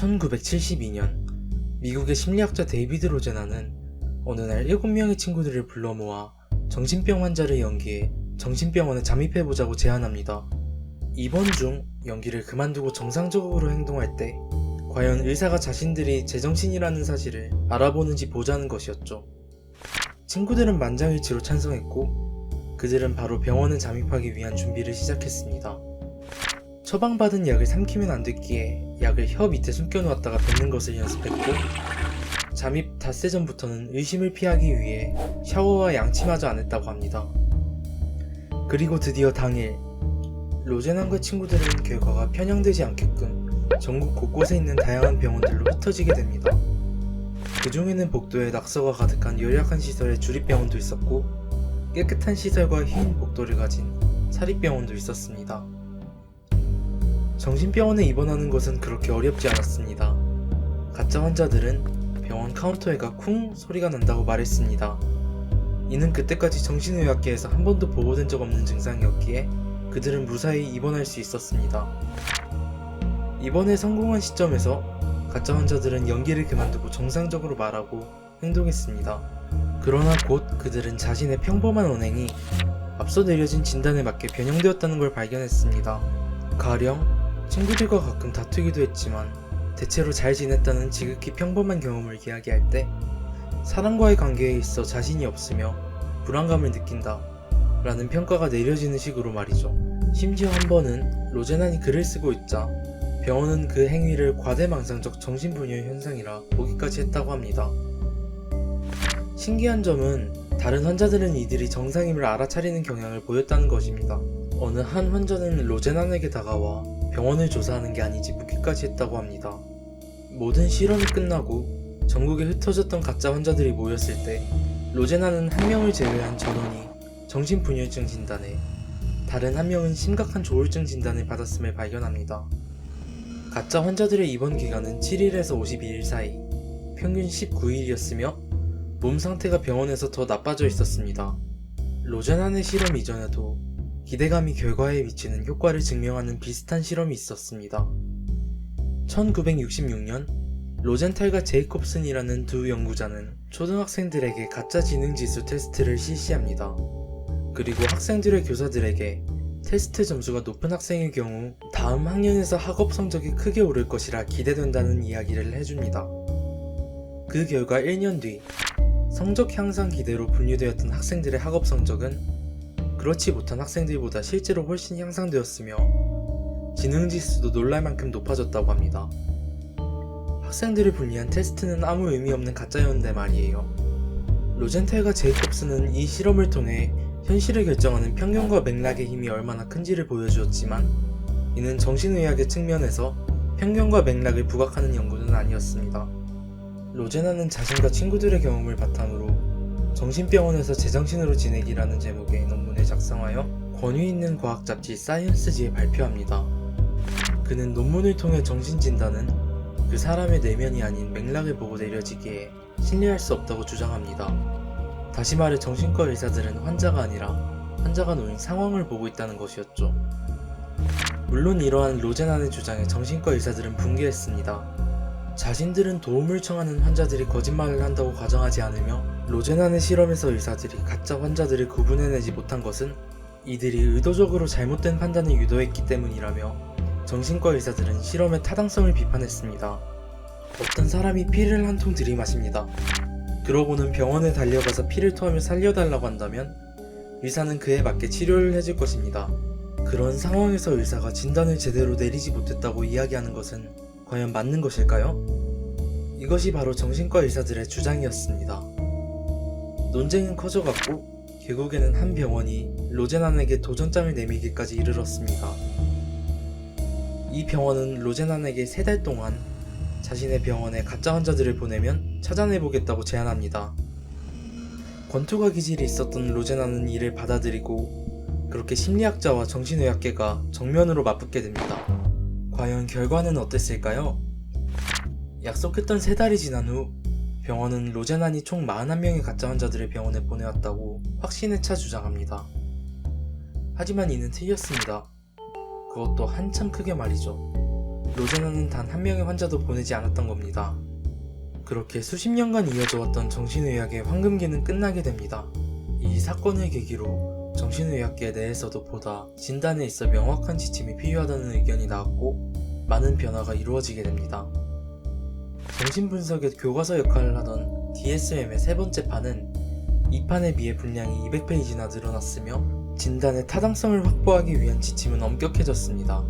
1972년 미국의 심리학자 데이비드 로제나는 어느 날 7명의 친구들을 불러 모아 정신병 환자를 연기해 정신병원에 잠입해보자고 제안합니다. 입원 중 연기를 그만두고 정상적으로 행동할 때 과연 의사가 자신들이 제정신이라는 사실을 알아보는지 보자는 것이었죠. 친구들은 만장일치로 찬성했고 그들은 바로 병원에 잠입하기 위한 준비를 시작했습니다. 처방받은 약을 삼키면 안 됐기에 약을 혀 밑에 숨겨놓았다가 뱉는 것을 연습했고, 잠입 닷새 전부터는 의심을 피하기 위해 샤워와 양치마저 안 했다고 합니다. 그리고 드디어 당일, 로제나과 친구들은 결과가 편향되지 않게끔 전국 곳곳에 있는 다양한 병원들로 흩어지게 됩니다. 그 중에는 복도에 낙서가 가득한 열악한 시설의 주립병원도 있었고, 깨끗한 시설과 흰 복도를 가진 사립병원도 있었습니다. 정신병원에 입원하는 것은 그렇게 어렵지 않았습니다. 가짜 환자들은 병원 카운터에가 쿵 소리가 난다고 말했습니다. 이는 그때까지 정신의학계에서 한 번도 보고된 적 없는 증상이었기에 그들은 무사히 입원할 수 있었습니다. 입원에 성공한 시점에서 가짜 환자들은 연기를 그만두고 정상적으로 말하고 행동했습니다. 그러나 곧 그들은 자신의 평범한 언행이 앞서 내려진 진단에 맞게 변형되었다는 걸 발견했습니다. 가령 친구들과 가끔 다투기도 했지만 대체로 잘 지냈다는 지극히 평범한 경험을 이야기할 때 사람과의 관계에 있어 자신이 없으며 불안감을 느낀다 라는 평가가 내려지는 식으로 말이죠. 심지어 한 번은 로제난이 글을 쓰고 있자 병원은 그 행위를 과대망상적 정신분열 현상이라 보기까지 했다고 합니다. 신기한 점은 다른 환자들은 이들이 정상임을 알아차리는 경향을 보였다는 것입니다. 어느 한 환자는 로제난에게 다가와 병원을 조사하는 게 아니지 묻기까지 했다고 합니다. 모든 실험이 끝나고 전국에 흩어졌던 가짜 환자들이 모였을 때 로제나는 한 명을 제외한 전원이 정신분열증 진단에, 다른 한 명은 심각한 조울증 진단을 받았음을 발견합니다. 가짜 환자들의 입원 기간은 7일에서 52일 사이, 평균 19일이었으며 몸 상태가 병원에서 더 나빠져 있었습니다. 로제난의 실험 이전에도 기대감이 결과에 미치는 효과를 증명하는 비슷한 실험이 있었습니다. 1966년 로젠탈과 제이콥슨이라는 두 연구자는 초등학생들에게 가짜 지능지수 테스트를 실시합니다. 그리고 학생들의 교사들에게 테스트 점수가 높은 학생의 경우 다음 학년에서 학업 성적이 크게 오를 것이라 기대된다는 이야기를 해줍니다. 그 결과 1년 뒤 성적 향상 기대로 분류되었던 학생들의 학업 성적은 그렇지 못한 학생들보다 실제로 훨씬 향상되었으며 지능지수도 놀랄 만큼 높아졌다고 합니다. 학생들을 분리한 테스트는 아무 의미 없는 가짜였는데 말이에요. 로젠탈과 제이콥스는 이 실험을 통해 현실을 결정하는 편견과 맥락의 힘이 얼마나 큰지를 보여주었지만 이는 정신의학의 측면에서 편견과 맥락을 부각하는 연구는 아니었습니다. 로제나는 자신과 친구들의 경험을 바탕으로 정신병원에서 제정신으로 지내기라는 제목의 논문을 작성하여 권위 있는 과학 잡지 사이언스지에 발표합니다. 그는 논문을 통해 정신진단은 그 사람의 내면이 아닌 맥락을 보고 내려지기에 신뢰할 수 없다고 주장합니다. 다시 말해 정신과 의사들은 환자가 아니라 환자가 놓인 상황을 보고 있다는 것이었죠. 물론 이러한 로제난의 주장에 정신과 의사들은 붕괴했습니다. 자신들은 도움을 청하는 환자들이 거짓말을 한다고 가정하지 않으며 로제난의 실험에서 의사들이 가짜 환자들을 구분해내지 못한 것은 이들이 의도적으로 잘못된 판단을 유도했기 때문이라며 정신과 의사들은 실험의 타당성을 비판했습니다. 어떤 사람이 피를 한 통 들이마십니다. 그러고는 병원에 달려가서 피를 토하며 살려달라고 한다면 의사는 그에 맞게 치료를 해줄 것입니다. 그런 상황에서 의사가 진단을 제대로 내리지 못했다고 이야기하는 것은 과연 맞는 것일까요? 이것이 바로 정신과 의사들의 주장이었습니다. 논쟁은 커져갔고 결국에는 한 병원이 로제난에게 도전장을 내밀기까지 이르렀습니다. 이 병원은 로제난에게 3달 동안 자신의 병원에 가짜 환자들을 보내면 찾아내보겠다고 제안합니다. 권투가 기질이 있었던 로제난은 이를 받아들이고 그렇게 심리학자와 정신의학계가 정면으로 맞붙게 됩니다. 과연 결과는 어땠을까요? 약속했던 3달이 지난 후 병원은 로제난이 총 41명의 가짜 환자들을 병원에 보내왔다고 확신에 차 주장합니다. 하지만 이는 틀렸습니다. 그것도 한참 크게 말이죠. 로제나는 단 한 명의 환자도 보내지 않았던 겁니다. 그렇게 수십 년간 이어져 왔던 정신의학의 황금기는 끝나게 됩니다. 이 사건을 계기로 정신의학계 내에서도 보다 진단에 있어 명확한 지침이 필요하다는 의견이 나왔고 많은 변화가 이루어지게 됩니다. 정신분석의 교과서 역할을 하던 DSM의 세 번째 판은 2판에 비해 분량이 200페이지나 늘어났으며 진단의 타당성을 확보하기 위한 지침은 엄격해졌습니다.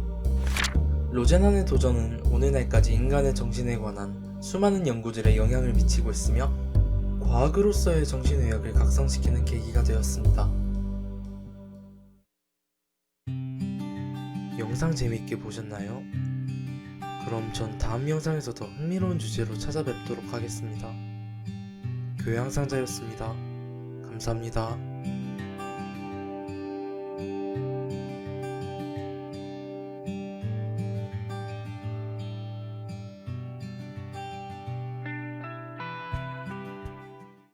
로제난의 도전은 오늘날까지 인간의 정신에 관한 수많은 연구들에 영향을 미치고 있으며 과학으로서의 정신의학을 각성시키는 계기가 되었습니다. 영상 재밌게 보셨나요? 그럼 전 다음 영상에서 더 흥미로운 주제로 찾아뵙도록 하겠습니다. 교양상자였습니다. 감사합니다.